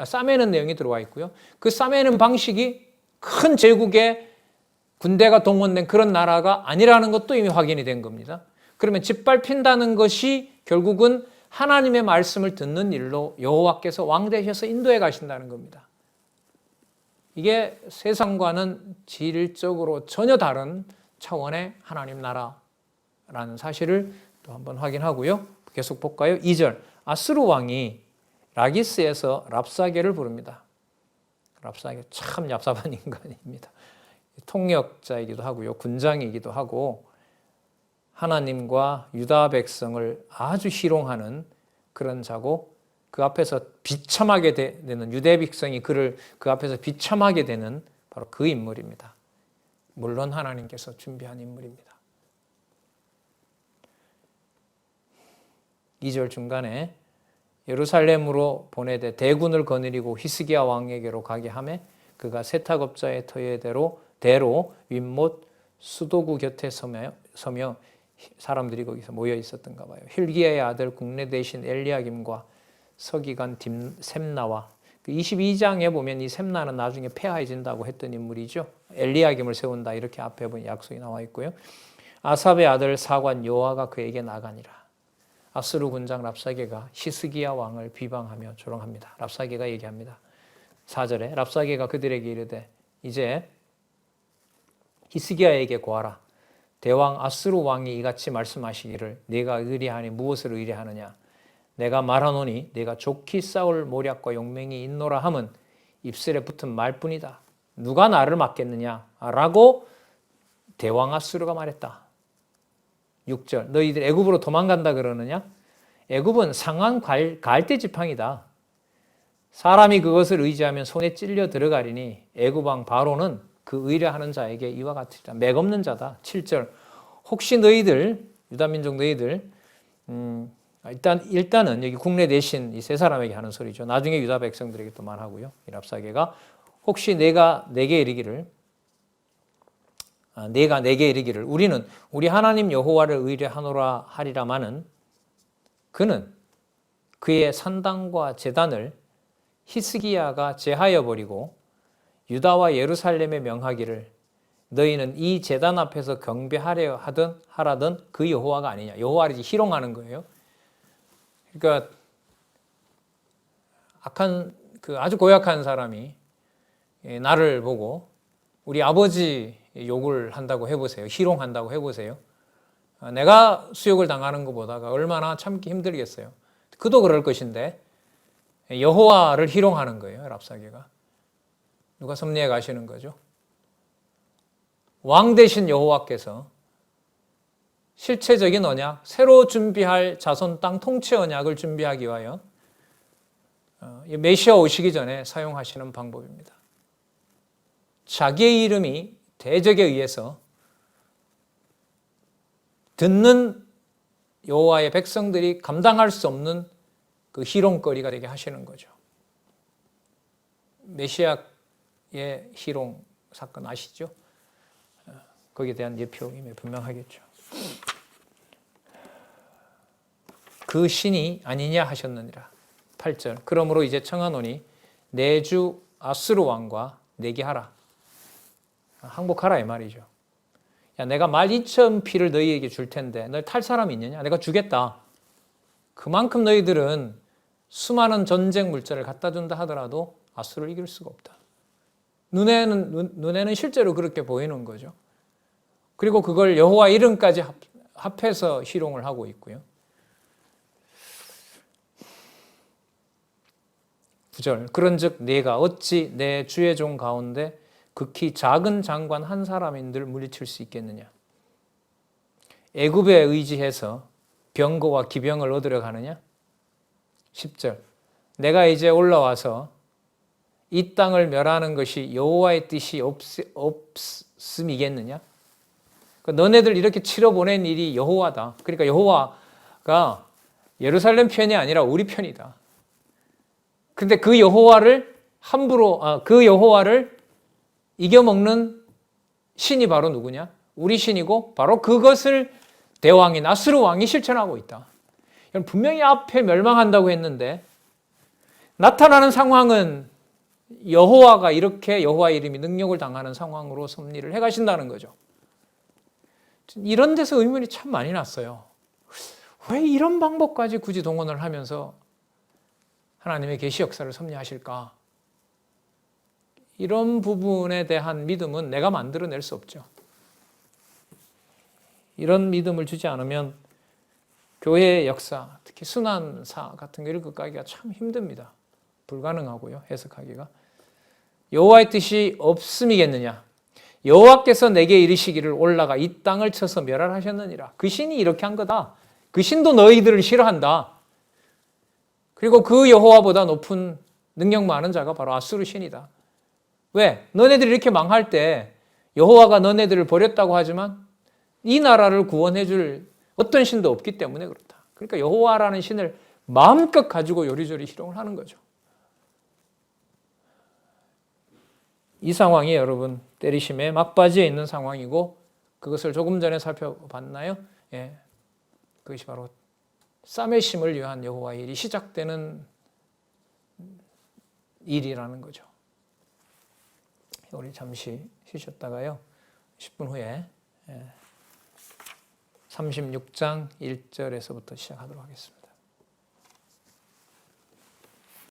싸매는 내용이 들어와 있고요. 그 싸매는 방식이 큰 제국의 군대가 동원된 그런 나라가 아니라는 것도 이미 확인이 된 겁니다. 그러면 짓밟힌다는 것이 결국은 하나님의 말씀을 듣는 일로 여호와께서 왕 되셔서 인도해 가신다는 겁니다. 이게 세상과는 질적으로 전혀 다른 차원의 하나님 나라라는 사실을 또 한번 확인하고요. 계속 볼까요? 2절. 아스루 왕이 라기스에서 랍사게를 부릅니다. 랍사게 참 얍삽한 인간입니다. 통역자이기도 하고요. 군장이기도 하고 하나님과 유다 백성을 아주 희롱하는 그런 자고, 그 앞에서 비참하게 되는, 유대 백성이 그를 그 앞에서 비참하게 되는 바로 그 인물입니다. 물론 하나님께서 준비한 인물입니다. 2절 중간에 예루살렘으로 보내되 대군을 거느리고 히스기야 왕에게로 가게 하매 그가 세탁업자의 터예대로 윗못 수도구 곁에 서며 사람들이 거기서 모여 있었던가 봐요. 힐기야의 아들 국내 대신 엘리야김과 서기관 셈나와, 그 22장에 보면 이 셈나는 나중에 폐하해진다고 했던 인물이죠. 엘리야김을 세운다 이렇게 앞에 보면 약속이 나와 있고요. 아삽의 아들 사관 요아가 그에게 나가니라. 아스루 군장 랍사게가 히스기야 왕을 비방하며 조롱합니다. 랍사게가 얘기합니다. 4절에 랍사게가 그들에게 이르되 이제 히스기야에게 고하라. 대왕 아스루 왕이 이같이 말씀하시기를 네가 의뢰하니 무엇을 의뢰하느냐. 내가 말하노니 네가 좋게 싸울 모략과 용맹이 있노라 함은 입술에 붙은 말뿐이다. 누가 나를 막겠느냐 라고 대왕 아스루가 말했다. 6절. 너희들 애굽으로 도망간다 그러느냐? 애굽은 상한 갈대 지팡이다. 사람이 그것을 의지하면 손에 찔려 들어가리니 애굽 왕 바로는 그 의뢰하는 자에게 이와 같으리라. 맥없는 자다. 7절. 혹시 너희들, 유다민족 너희들, 일단은 여기 국내 대신 이 세 사람에게 하는 소리죠. 나중에 유다 백성들에게 또 말하고요. 이 랍사게가 혹시 내가 내게 이르기를 우리는 우리 하나님 여호와를 의뢰하노라 하리라마는 그는 그의 산당과 제단을 히스기야가 제하여 버리고 유다와 예루살렘에 명하기를 너희는 이 제단 앞에서 경배하려 하라던 그 여호와가 아니냐. 여호와를 희롱하는 거예요. 그러니까 아주 고약한 사람이 나를 보고 우리 아버지 욕을 한다고 해보세요. 희롱한다고 해보세요. 내가 수욕을 당하는 것보다가 얼마나 참기 힘들겠어요. 그도 그럴 것인데 여호와를 희롱하는 거예요. 랍사게가. 누가 섭리해 가시는 거죠? 왕 되신 여호와께서 실체적인 언약, 새로 준비할 자손 땅 통치 언약을 준비하기 위하여 메시아 오시기 전에 사용하시는 방법입니다. 자기의 이름이 대적에 의해서 듣는 여호와의 백성들이 감당할 수 없는 그 희롱거리가 되게 하시는 거죠. 메시아의 희롱 사건 아시죠? 거기에 대한 예표임이 분명하겠죠. 그 신이 아니냐 하셨느니라. 8절. 그러므로 이제 청하노니 내 주 아스루 왕과 내기하라. 항복하라 이 말이죠. 야, 내가 12,000피를 너희에게 줄 텐데 널 탈 사람이 있느냐? 내가 주겠다. 그만큼 너희들은 수많은 전쟁 물자를 갖다 준다 하더라도 아수를 이길 수가 없다. 눈에는 실제로 그렇게 보이는 거죠. 그리고 그걸 여호와 이름까지 합해서 희롱을 하고 있고요. 9절 그런즉 네가 어찌 내 주의 종 가운데 극히 작은 장관 한 사람인들 물리칠 수 있겠느냐. 애굽에 의지해서 병거와 기병을 얻으려 가느냐. 10절 내가 이제 올라와서 이 땅을 멸하는 것이 여호와의 뜻이 없음이겠느냐. 너네들 이렇게 치러보낸 일이 여호와다. 그러니까 여호와가 예루살렘 편이 아니라 우리 편이다. 근데 그 여호와를 그 여호와를 이겨먹는 신이 바로 누구냐? 우리 신이고 바로 그것을 대왕인 아수르 왕이 실천하고 있다. 분명히 앞에 멸망한다고 했는데 나타나는 상황은 여호와가 이렇게 여호와의 이름이 능력을 당하는 상황으로 섭리를 해가신다는 거죠. 이런 데서 의문이 참 많이 났어요. 왜 이런 방법까지 굳이 동원을 하면서 하나님의 계시 역사를 섭리하실까? 이런 부분에 대한 믿음은 내가 만들어낼 수 없죠. 이런 믿음을 주지 않으면 교회의 역사, 특히 순환사 같은 거 읽기가 참 힘듭니다. 불가능하고요, 해석하기가. 여호와의 뜻이 없음이겠느냐. 여호와께서 내게 이르시기를 올라가 이 땅을 쳐서 멸하셨느니라. 그 신이 이렇게 한 거다. 그 신도 너희들을 싫어한다. 그리고 그 여호와보다 높은 능력 많은 자가 바로 아수르 신이다. 왜? 너네들이 이렇게 망할 때 여호와가 너네들을 버렸다고 하지만 이 나라를 구원해 줄 어떤 신도 없기 때문에 그렇다. 그러니까 여호와라는 신을 마음껏 가지고 요리조리 희롱을 하는 거죠. 이 상황이 여러분 때리심의 막바지에 있는 상황이고 그것을 조금 전에 살펴봤나요? 예, 그것이 바로 싸매심을 위한 여호와의 일이 시작되는 일이라는 거죠. 우리 잠시 쉬셨다가요. 10분 후에 36장 1절에서부터 시작하도록 하겠습니다.